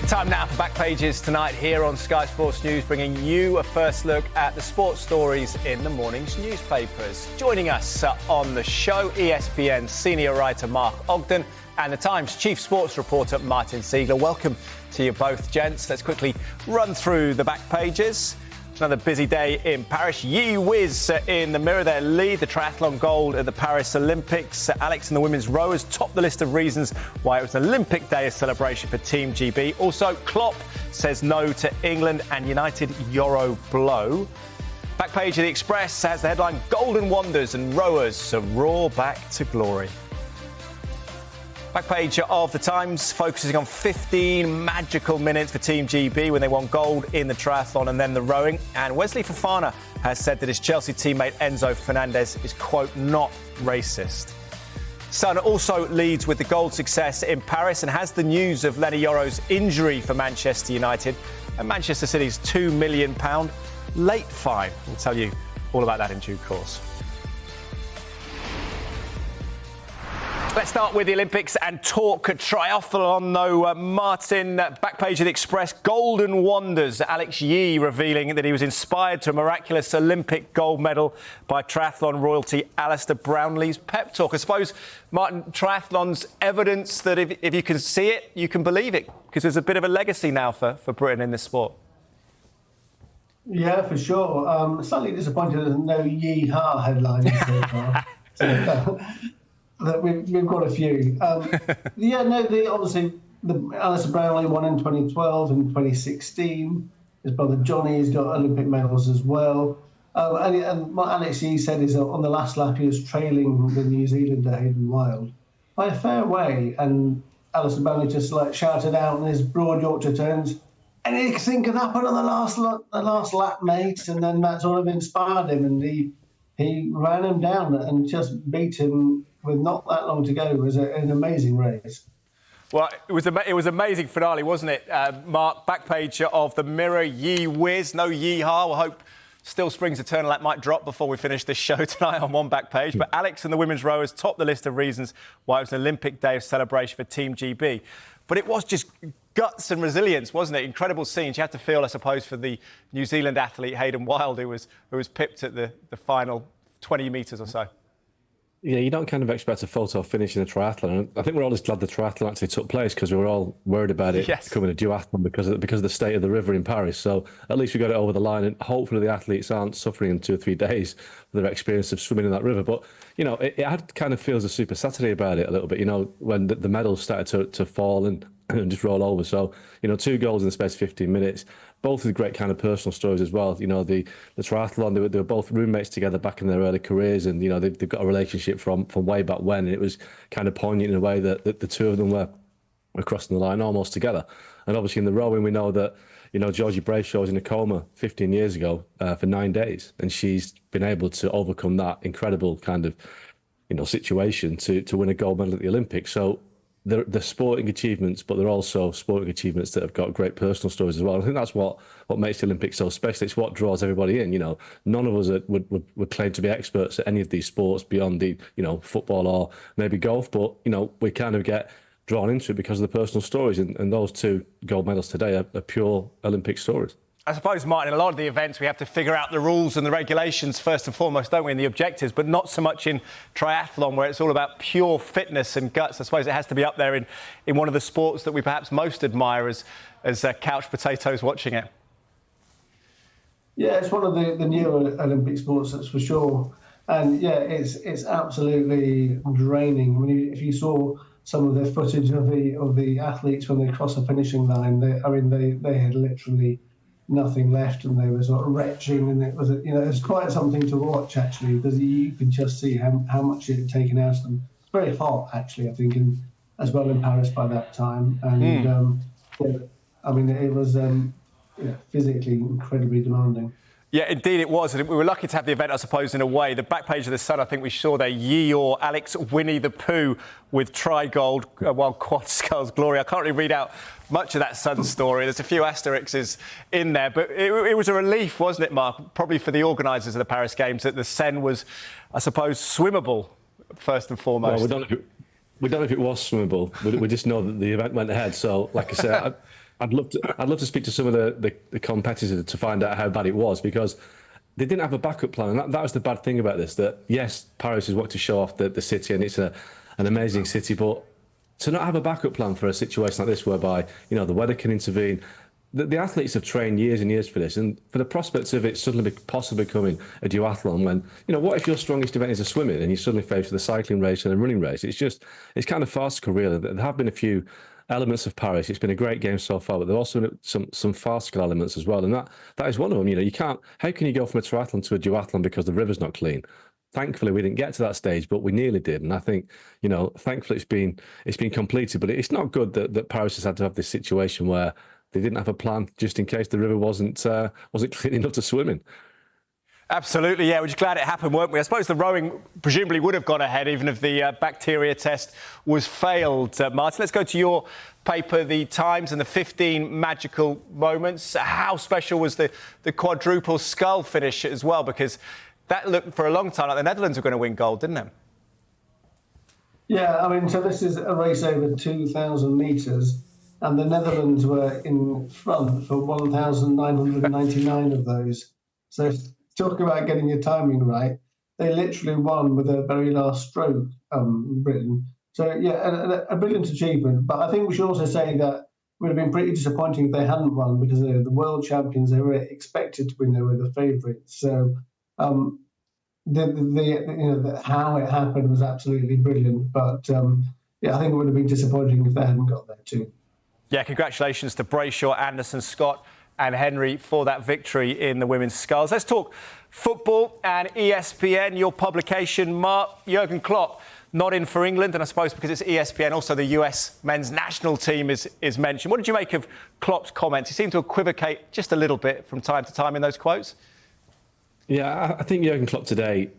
Time now for Back Pages tonight here on Sky Sports News, bringing you a first look at the sports stories in the morning's newspapers. Joining us on the show, ESPN senior writer Mark Ogden and the Times chief sports reporter Martin Ziegler. Welcome to you both, gents. Let's quickly run through the back pages. Another busy day in Paris. Yi Whiz in the Mirror, their lead, the triathlon gold at the Paris Olympics. Alex and the women's rowers top the list of reasons why it was an Olympic day of celebration for Team GB. Also, Klopp says no to England and United Euro blow. Back page of the Express has the headline, Golden Wonders and rowers roar back to glory. Back page of the Times focusing on 15 magical minutes for Team GB when they won gold in the triathlon and then the rowing. And Wesley Fofana has said that his Chelsea teammate Enzo Fernandez is, quote, not racist. Sun also leads with the gold success in Paris and has the news of Lenny Yoro's injury for Manchester United and Manchester City's £2 million late fine. We'll tell you all about that in due course. Let's start with the Olympics and talk triathlon, though. Martin, back page of the Express, Golden Wonders. Alex Yi revealing that he was inspired to a miraculous Olympic gold medal by triathlon royalty Alistair Brownlee's pep talk. I suppose, Martin, triathlon's evidence that if you can see it, you can believe it, because there's a bit of a legacy now for Britain in this sport. Yeah, for sure. Slightly disappointed there's no Yee-haw headline so far. We've got a few. Obviously, Alistair Brownlee won in 2012 and 2016. His brother Johnny's got Olympic medals as well. And what Alex Yee said is that on the last lap he was trailing the New Zealander Hayden Wilde by a fair way, and Alistair Brownlee just shouted out in his broad Yorkshire tones, "Anything can happen on the last lap, mate," and then that sort of inspired him, and he ran him down and just beat him with not that long to go. It was an amazing race. Well, it was amazing finale, wasn't it, Mark? Back page of the Mirror, Yi Whiz, no Yee-haw. We'll hope Still Springs Eternal that might drop before we finish this show tonight on one back page. But Alex and the women's rowers top the list of reasons why it was an Olympic day of celebration for Team GB. But it was just guts and resilience, wasn't it? Incredible scenes. You had to feel, I suppose, for the New Zealand athlete Hayden Wilde, who was pipped at the final 20 metres or so. Yeah, you don't kind of expect a photo finish in a triathlon. I think we're all just glad the triathlon actually took place, because we were all worried about it becoming a duathlon because of the state of the river in Paris. So at least we got it over the line, and hopefully the athletes aren't suffering in 2 or 3 days for their experience of swimming in that river. But, you know, it had kind of feels a Super Saturday about it a little bit, you know, when the medals started to fall and just roll over. So, you know, 2 goals in the space of 15 minutes. Both with great kind of personal stories as well. You know, the triathlon, they were both roommates together back in their early careers, and, you know, they've got a relationship from way back when. And it was kind of poignant in a way that the two of them were crossing the line almost together. And obviously in the rowing, we know that, you know, Georgie Brayshaw was in a coma 15 years ago for 9 days, and she's been able to overcome that incredible kind of, you know, situation to win a gold medal at the Olympics. So they're sporting achievements, but they're also sporting achievements that have got great personal stories as well. I think that's what makes the Olympics so special. It's what draws everybody in. You know, none of us would claim to be experts at any of these sports beyond the, you know, football or maybe golf, but, you know, we kind of get drawn into it because of the personal stories, and those 2 gold medals today are pure Olympic stories. I suppose, Martin, in a lot of the events we have to figure out the rules and the regulations first and foremost, don't we, and the objectives, but not so much in triathlon, where it's all about pure fitness and guts. I suppose it has to be up there in one of the sports that we perhaps most admire as couch potatoes watching it. Yeah, it's one of the newer Olympic sports, that's for sure. And yeah, it's absolutely draining. If you saw some of the footage of the athletes when they cross the finishing line, they had literally nothing left, and they were sort of retching, and it was quite something to watch, actually, because you could just see how much it had taken out of them. It's very hot, actually, I think, as well in Paris by that time, and it was physically incredibly demanding. Yeah, indeed it was. And we were lucky to have the event, I suppose, in a way. The back page of the Sun, I think we saw there, Yi or Alex Winnie the Pooh with tri-gold, while quad sculls glory. I can't really read out much of that Sun story. There's a few asterisks in there. But it was a relief, wasn't it, Mark? Probably for the organisers of the Paris Games, that the Seine was, I suppose, swimmable, first and foremost. Well, we don't know if it was swimmable. We just know that the event went ahead. So, like I said, I'd love to speak to some of the competitors to find out how bad it was, because they didn't have a backup plan, and that was the bad thing about this. That yes, Paris is what to show off the city, and it's an amazing city, but to not have a backup plan for a situation like this, whereby the weather can intervene. The athletes have trained years and years for this, and for the prospects of it suddenly possibly becoming a duathlon, when what if your strongest event is a swimming and you suddenly face with a cycling race and a running race? It's kind of farcical, really. There have been a few elements of Paris. It's been a great game so far, but there are also some farcical elements as well, and that is one of them. You can't. How can you go from a triathlon to a duathlon because the river's not clean? Thankfully, we didn't get to that stage, but we nearly did. And I think, thankfully it's been completed. But it's not good that Paris has had to have this situation where they didn't have a plan just in case the river wasn't clean enough to swim in. Absolutely, yeah. We're just glad it happened, weren't we? I suppose the rowing presumably would have gone ahead even if the bacteria test was failed. Martin, let's go to your paper, The Times, and the 15 magical moments. How special was the quadruple skull finish as well? Because that looked for a long time like the Netherlands were going to win gold, didn't it? Yeah, so this is a race over 2,000 metres, and the Netherlands were in front for 1,999 of those. So talk about getting your timing right. They literally won with their very last stroke, Britain. So, yeah, a brilliant achievement. But I think we should also say that it would have been pretty disappointing if they hadn't won, because they're the world champions. They were expected to win. They were the favourites. So how it happened was absolutely brilliant. But, I think it would have been disappointing if they hadn't got there too. Yeah, congratulations to Brayshaw, Anderson, Scott and Henry for that victory in the women's sculls. Let's talk football and ESPN, your publication. Mark, Jurgen Klopp not in for England, and I suppose because it's ESPN, also the US men's national team is mentioned. What did you make of Klopp's comments? He seemed to equivocate just a little bit from time to time in those quotes. Yeah, I think Jurgen Klopp today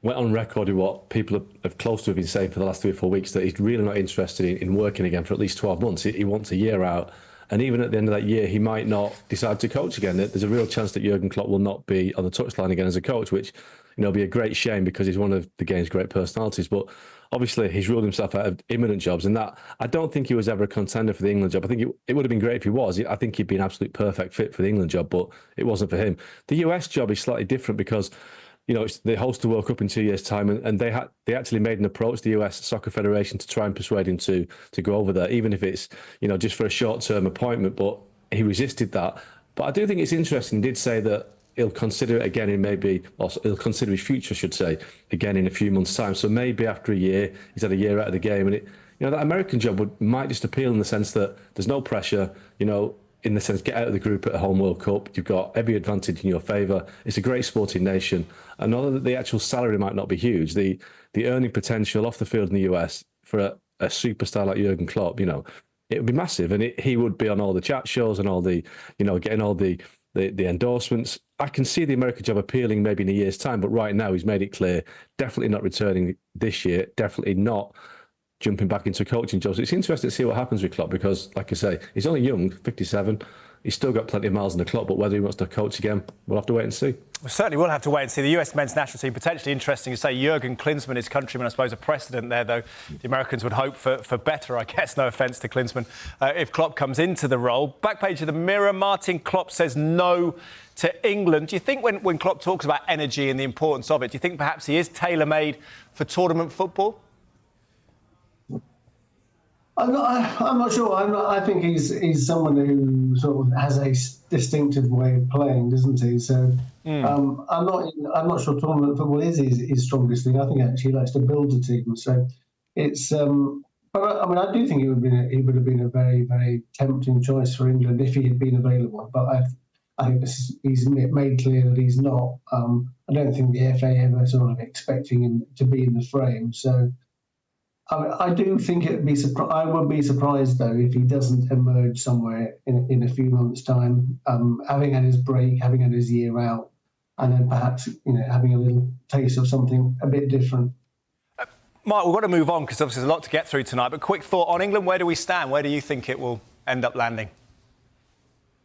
went on record with what people have close to have been saying for the last 3 or 4 weeks, that he's really not interested in working again for at least 12 months. He wants a year out. And even at the end of that year, he might not decide to coach again. There's a real chance that Jurgen Klopp will not be on the touchline again as a coach, which, will be a great shame, because he's one of the game's great personalities. But obviously, he's ruled himself out of imminent jobs. And that, I don't think he was ever a contender for the England job. I think it would have been great if he was. I think he'd be an absolute perfect fit for the England job, but it wasn't for him. The US job is slightly different because they host the World Cup in 2 years' time, and they actually made an approach, the US Soccer Federation, to try and persuade him to go over there, even if it's just for a short-term appointment. But he resisted that. But I do think it's interesting. He did say that he'll consider it again he'll consider his future, I should say, again in a few months' time. So maybe after a year, he's had a year out of the game, and that American job might just appeal in the sense that there's no pressure, in the sense, get out of the group at a home World Cup. You've got every advantage in your favour. It's a great sporting nation. And although the actual salary might not be huge, the earning potential off the field in the US for a superstar like Jurgen Klopp, it would be massive. And he would be on all the chat shows and all the, getting all the endorsements. I can see the American job appealing maybe in a year's time, but right now he's made it clear, definitely not returning this year, definitely not jumping back into a coaching job. So it's interesting to see what happens with Klopp, because, like I say, he's only young, 57. He's still got plenty of miles in the clock, but whether he wants to coach again, we'll have to wait and see. We certainly will have to wait and see. The US men's national team, potentially interesting to say. Jurgen Klinsmann, his countryman, I suppose, a precedent there, though. The Americans would hope for better, I guess. No offence to Klinsmann, if Klopp comes into the role. Back page of the Mirror, Martin, Klopp says no to England. Do you think when Klopp talks about energy and the importance of it, do you think perhaps he is tailor-made for tournament football? I'm not sure. I think he's someone who sort of has a distinctive way of playing, doesn't he? So I'm not sure tournament football is his strongest thing. I think actually he likes to build a team. So it's. But I do think he would have been a very, very tempting choice for England if he had been available. But I think he's made clear that he's not. I don't think the FA ever sort of expecting him to be in the frame. So. I do think I would be surprised, though, if he doesn't emerge somewhere in a few months' time, having had his break, having had his year out, and then perhaps having a little taste of something a bit different. Mark, we've got to move on because obviously there's a lot to get through tonight. But quick thought on England: where do we stand? Where do you think it will end up landing?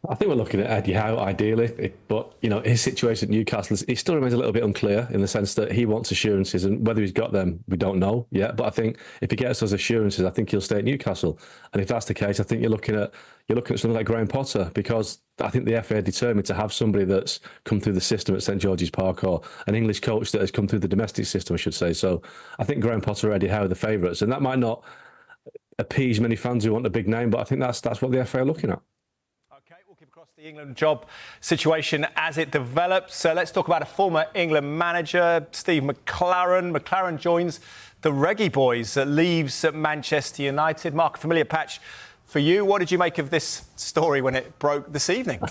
I think we're looking at Eddie Howe ideally, but his situation at Newcastle it still remains a little bit unclear in the sense that he wants assurances, and whether he's got them, we don't know yet. But I think if he gets those assurances, I think he'll stay at Newcastle. And if that's the case, I think you're looking at something like Graham Potter, because I think the FA are determined to have somebody that's come through the system at St George's Park, or an English coach that has come through the domestic system, I should say. So I think Graham Potter or Eddie Howe are the favourites, and that might not appease many fans who want a big name, but I think that's what the FA are looking at. Across the England job situation as it develops. So let's talk about a former England manager, Steve McClaren. McClaren joins the Reggae Boys, leaves Manchester United. Mark, a familiar patch for you. What did you make of this story when it broke this evening? I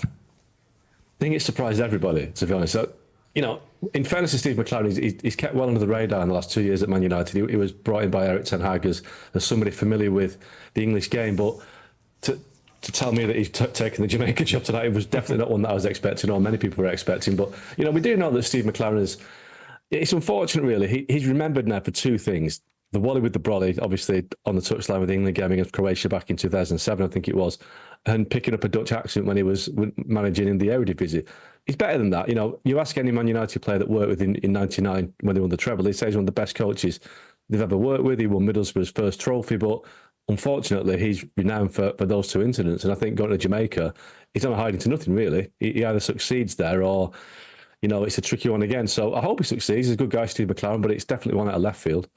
think it surprised everybody, to be honest. So, in fairness to Steve McClaren, he's kept well under the radar in the last 2 years at Man United. He was brought in by Eric Ten Hag as somebody familiar with the English game, but to tell me that he's taken the Jamaica job tonight, it was definitely not one that I was expecting, or many people were expecting. But, we do know that Steve McClaren it's unfortunate, really. He's remembered now for two things. The Wally with the Brolly, obviously on the touchline with the England game against Croatia back in 2007, I think it was, and picking up a Dutch accent when he was managing in the Eredivisie. He's better than that. You ask any Man United player that worked with in 99 when they won the treble, they say he's one of the best coaches they've ever worked with. He won Middlesbrough's first trophy, but unfortunately, he's renowned for those two incidents. And I think going to Jamaica, he's not hiding to nothing, really. He either succeeds there or, it's a tricky one again. So I hope he succeeds. He's a good guy, Steve McClaren, but it's definitely one out of left field.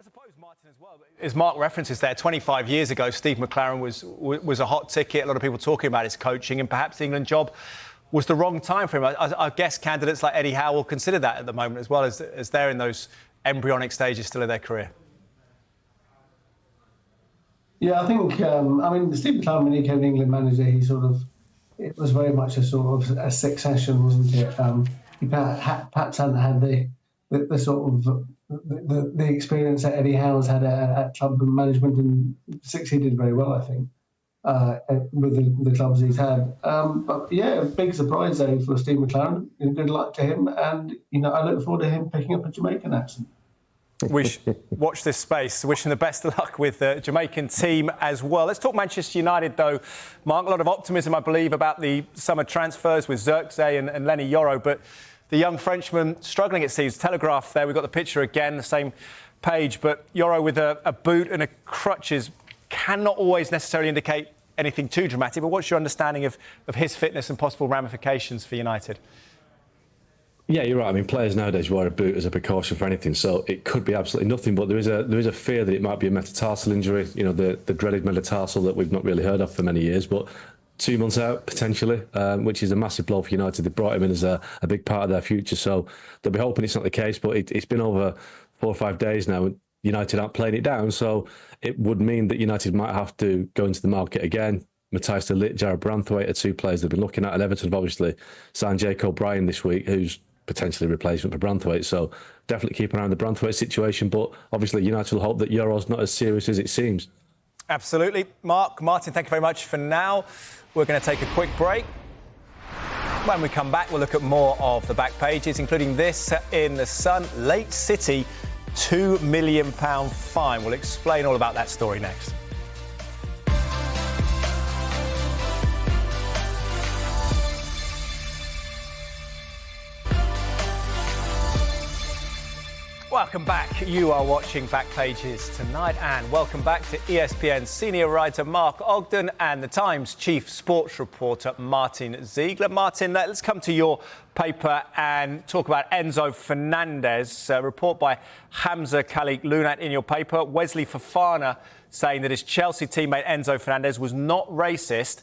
I suppose, Martin, as well, as Mark references there, 25 years ago, Steve McClaren was a hot ticket. A lot of people talking about his coaching, and perhaps the England job was the wrong time for him. I guess candidates like Eddie Howe will consider that at the moment, as well as they're in those embryonic stages still of their career. Yeah, I think, Steve McClaren, when he became England manager, it was very much a sort of a succession, wasn't it? He perhaps hadn't had the sort of the experience that Eddie Howe's had at club management, and succeeded very well, I think, with the clubs he's had. But yeah, big surprise though for Steve McClaren. Good luck to him, and I look forward to him picking up a Jamaican accent. Watch this space. Wish him the best of luck with the Jamaican team as well. Let's talk Manchester United, though. Mark, a lot of optimism, I believe, about the summer transfers with Zirkzee and Lenny Yoro, but the young Frenchman struggling, it seems. Telegraph there, we've got the picture again, the same page, but Yoro with a boot and a crutches cannot always necessarily indicate anything too dramatic, but what's your understanding of his fitness and possible ramifications for United? Yeah, you're right. Players nowadays wear a boot as a precaution for anything, so it could be absolutely nothing. But there is a fear that it might be a metatarsal injury. The dreaded metatarsal that we've not really heard of for many years. But 2 months out potentially, which is a massive blow for United. They brought him in as a big part of their future, so they'll be hoping it's not the case. But it's been over 4 or 5 days now. United aren't playing it down, so it would mean that United might have to go into the market again. Matthias de Ligt, Jared Branthwaite are two players they've been looking at, and Everton have obviously signed Jake O'Brien this week, who's potentially replacement for Branthwaite, so definitely keep an eye on the Branthwaite situation, but obviously United will hope that Euro's not as serious as it seems. Absolutely. Martin, thank you very much for now. We're going to take a quick break. When we come back, we'll look at more of the back pages, including this in the Sun. Lake City, £2 million fine. We'll explain all about that story next. Welcome back. You are watching Back Pages tonight, and welcome back to ESPN senior writer Mark Ogden and The Times chief sports reporter Martin Ziegler. Martin, let's come to your paper and talk about Enzo Fernandez. A report by Hamza Khalik Lunat in your paper. Wesley Fofana saying that his Chelsea teammate Enzo Fernandez was not racist,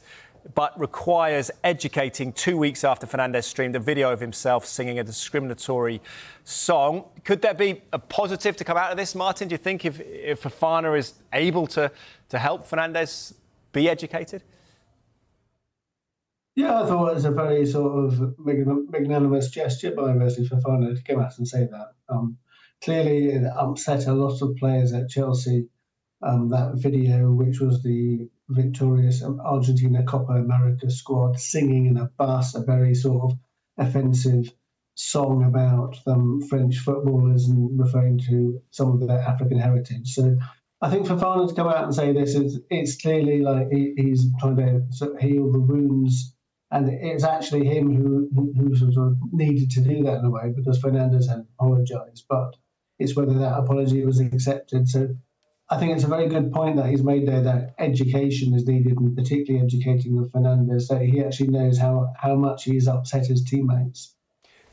but requires educating 2 weeks after Fernandez streamed a video of himself singing a discriminatory song. Could there be a positive to come out of this, Martin? Do you think if Fofana is able to help Fernandez be educated? Yeah, I thought it was a very sort of magnanimous gesture by Wesley Fofana to come out and say that. Clearly, it upset a lot of players at Chelsea, that video, which was the victorious Argentina Copa America squad singing in a bus, a very sort of offensive song about French footballers and referring to some of their African heritage. So I think Fofana to come out and say this it's clearly like he's trying to sort of heal the wounds And it's actually him who sort of needed to do that in a way, because Fernandes had apologised, but it's whether that apology was accepted. So I think it's a very good point that he's made there, that education is needed, and particularly educating the Fernandes, so he actually knows how much he's upset his teammates.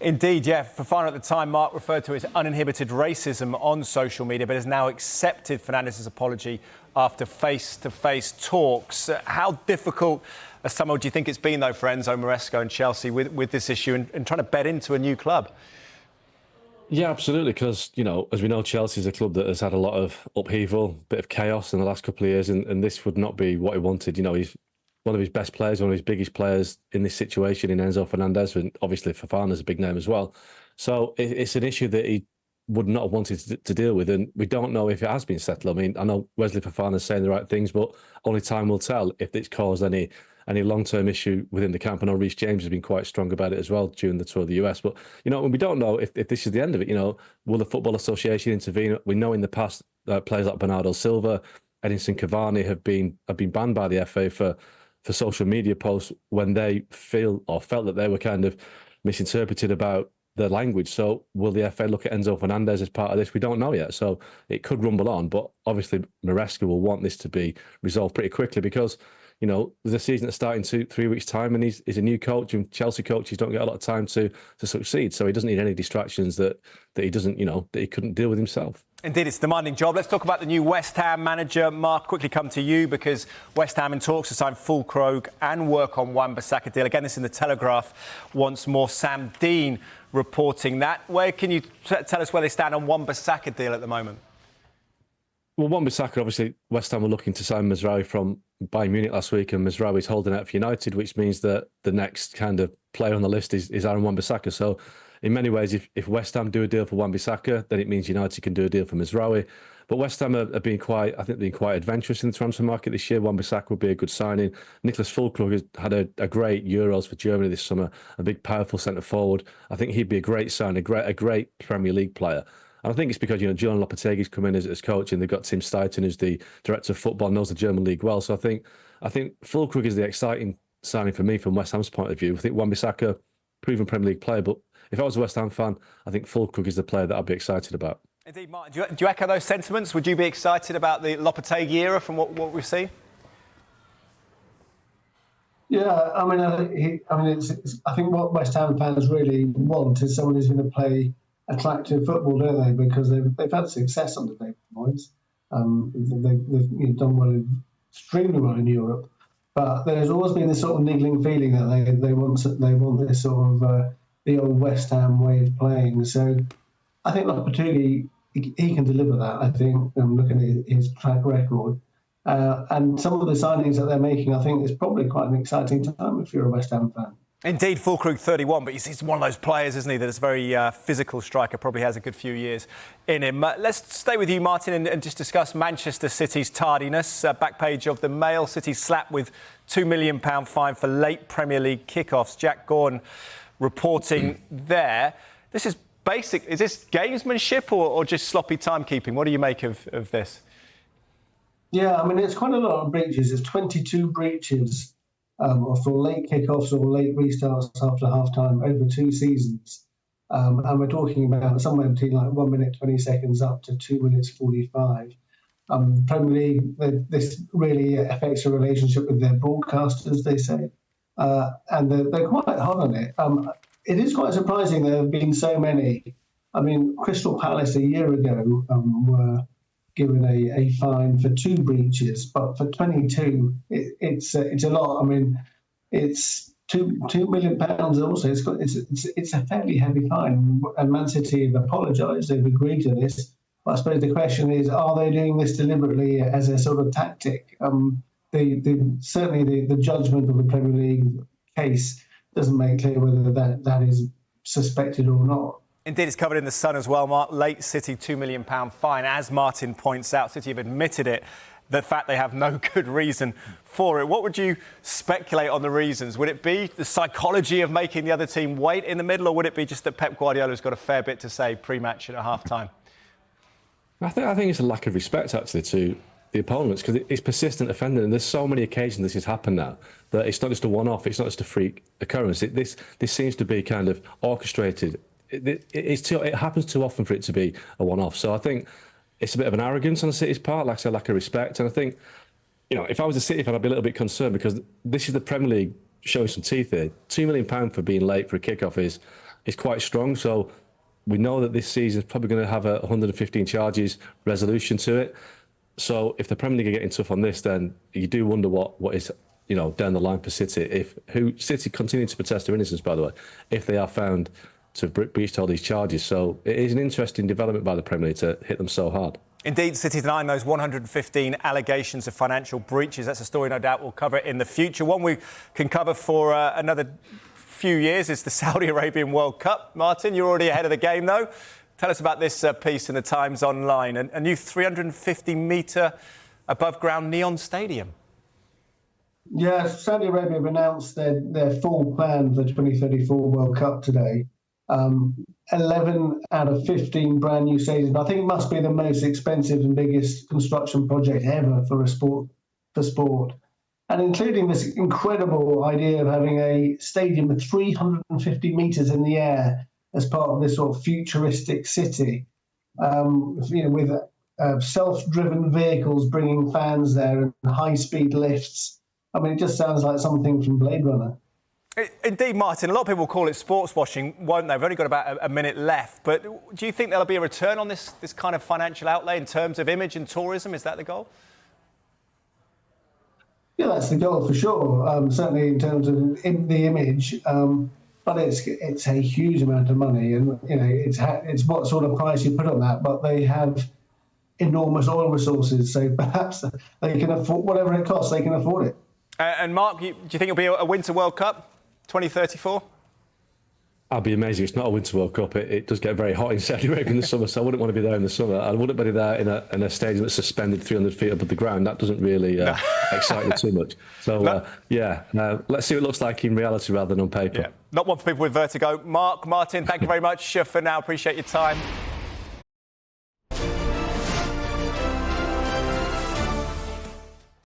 Indeed, yeah. Fofana at the time, Mark, referred to his uninhibited racism on social media, but has now accepted Fernandes' apology after face-to-face talks. How difficult a summer do you think it's been, though, for Enzo Maresca and Chelsea with this issue and trying to bed into a new club? Yeah, absolutely. Because, as we know, Chelsea is a club that has had a lot of upheaval, bit of chaos in the last couple of years, and this would not be what he wanted. He's one of his best players, one of his biggest players in this situation in Enzo Fernandez, and obviously Fofana's a big name as well. So it's an issue that he would not have wanted to deal with, and we don't know if it has been settled. I mean, I know Wesley Fofana's saying the right things, but only time will tell if it's caused any long-term issue within the camp. I know Reece James has been quite strong about it as well during the tour of the US. But, when we don't know if this is the end of it, will the Football Association intervene? We know in the past players like Bernardo Silva, Edinson Cavani have been banned by the FA for social media posts when they felt that they were kind of misinterpreted about the language. So will the FA look at Enzo Fernandez as part of this? We don't know yet. So it could rumble on, but obviously Maresca will want this to be resolved pretty quickly, because the season that's starting 2-3 weeks' time, and he's a new coach, and Chelsea coaches don't get a lot of time to succeed. So he doesn't need any distractions that he doesn't, that he couldn't deal with himself. Indeed, it's a demanding job. Let's talk about the new West Ham manager. Mark, quickly come to you, because West Ham in talks to sign Füllkrug and work on Wan-Bissaka deal. Again, this in the Telegraph once more. Sam Dean reporting that. Where can you tell us where they stand on Wan-Bissaka deal at the moment? Well, Wan-Bissaka, obviously, West Ham were looking to sign Mazraoui from Bayern Munich last week, and Mazraoui's holding out for United, which means that the next kind of player on the list is Aaron Wan-Bissaka. So in many ways, if West Ham do a deal for Wan-Bissaka, then it means United can do a deal for Mazraoui. But West Ham have been quite adventurous in the transfer market this year. Wan-Bissaka would be a good signing. Nicholas Füllkrug has had a great Euros for Germany this summer, a big, powerful centre forward. I think he'd be a great sign, a great Premier League player. And I think it's because, Julian Lopetegui's come in as coach, and they've got Tim Stuyton, who's the director of football, knows the German league well. So I think Füllkrug is the exciting signing for me from West Ham's point of view. I think Wan-Bissaka, proven Premier League player, but if I was a West Ham fan, I think Füllkrug is the player that I'd be excited about. Indeed, Martin. Do you echo those sentiments? Would you be excited about the Lopetegui era from what we've seen? Yeah, I think what West Ham fans really want is someone who's going to play attractive football, don't they? Because they've had success under David Moyes. They've done well, extremely well in Europe, but there's always been this sort of niggling feeling that they want this sort of the old West Ham way of playing. So I think Lopetegui, he can deliver that. I think, looking at his track record. And some of the signings that they're making, I think, is probably quite an exciting time if you're a West Ham fan. Indeed, Füllkrug 31, but he's one of those players, isn't he, that is a very physical striker, probably has a good few years in him. Let's stay with you, Martin, and just discuss Manchester City's tardiness. Back page of the Mail, City slapped with £2 million fine for late Premier League kickoffs. Jack Gorn reporting there. This is basic. Is this gamesmanship or just sloppy timekeeping? What do you make of this? Yeah, it's quite a lot of breaches. It's 22 breaches for late kickoffs or late restarts after half-time over 2 seasons. And we're talking about somewhere between 1 minute, 20 seconds up to 2 minutes, 45. Premier League, this really affects a relationship with their broadcasters, they say. And they're quite hot on it. It is quite surprising there have been so many. Crystal Palace a year ago were given a fine for 2 breaches, but for 22, it's a lot. It's £2 million also. It's a fairly heavy fine, and Man City have apologised. They've agreed to this. But I suppose the question is, are they doing this deliberately as a sort of tactic? Certainly the judgment of the Premier League case doesn't make clear whether that is suspected or not. Indeed, it's covered in the Sun as well, Mark. Late City £2 million fine. As Martin points out, City have admitted it, the fact they have no good reason for it. What would you speculate on the reasons? Would it be the psychology of making the other team wait in the middle, or would it be just that Pep Guardiola's got a fair bit to say pre-match and at half-time? I think it's a lack of respect, actually, to the opponents, because it's persistent offending, and there's so many occasions this has happened now that it's not just a one-off, it's not just a freak occurrence. This seems to be kind of orchestrated. It happens too often for it to be a one-off. So I think it's a bit of an arrogance on the City's part, like I said, lack of respect. And I think, if I was a City fan, I'd be a little bit concerned, because this is the Premier League showing some teeth here. £2 million for being late for a kickoff is quite strong. So we know that this season is probably going to have a 115 charges resolution to it. So if the Premier League are getting tough on this, then you do wonder what is down the line for City. City continue to protest their innocence, by the way, if they are found to have breached all these charges. So it is an interesting development by the Premier League to hit them so hard. Indeed, City denying those 115 allegations of financial breaches. That's a story no doubt we'll cover in the future. One we can cover for another few years is the Saudi Arabian World Cup. Martin, you're already ahead of the game, though. Tell us about this piece in the Times Online. A new 350-metre above-ground neon stadium. Yeah, Saudi Arabia have announced their full plan for the 2034 World Cup today. 11 out of 15 brand new stadiums. I think it must be the most expensive and biggest construction project ever for sport. And including this incredible idea of having a stadium with 350 metres in the air as part of this sort of futuristic city, with self-driven vehicles bringing fans there and high-speed lifts. I mean, it just sounds like something from Blade Runner. Indeed, Martin. A lot of people will call it sports washing, won't they? We've only got about a minute left. But do you think there'll be a return on this kind of financial outlay in terms of image and tourism? Is that the goal? Yeah, that's the goal for sure. Certainly in terms of the image. But it's a huge amount of money, and it's what sort of price you put on that. But they have enormous oil resources, so perhaps they can afford whatever it costs. They can afford it. And Mark, do you think it'll be a Winter World Cup, 2034? I'd be amazing. It's not a Winter World Cup. It does get very hot in Saudi Arabia in the summer, so I wouldn't want to be there in the summer. I wouldn't be there in a stadium that's suspended 300 feet above the ground. That doesn't really excite me too much. So, let's see what it looks like in reality rather than on paper. Yeah. Not one for people with vertigo. Mark, Martin, thank you very much for now. Appreciate your time.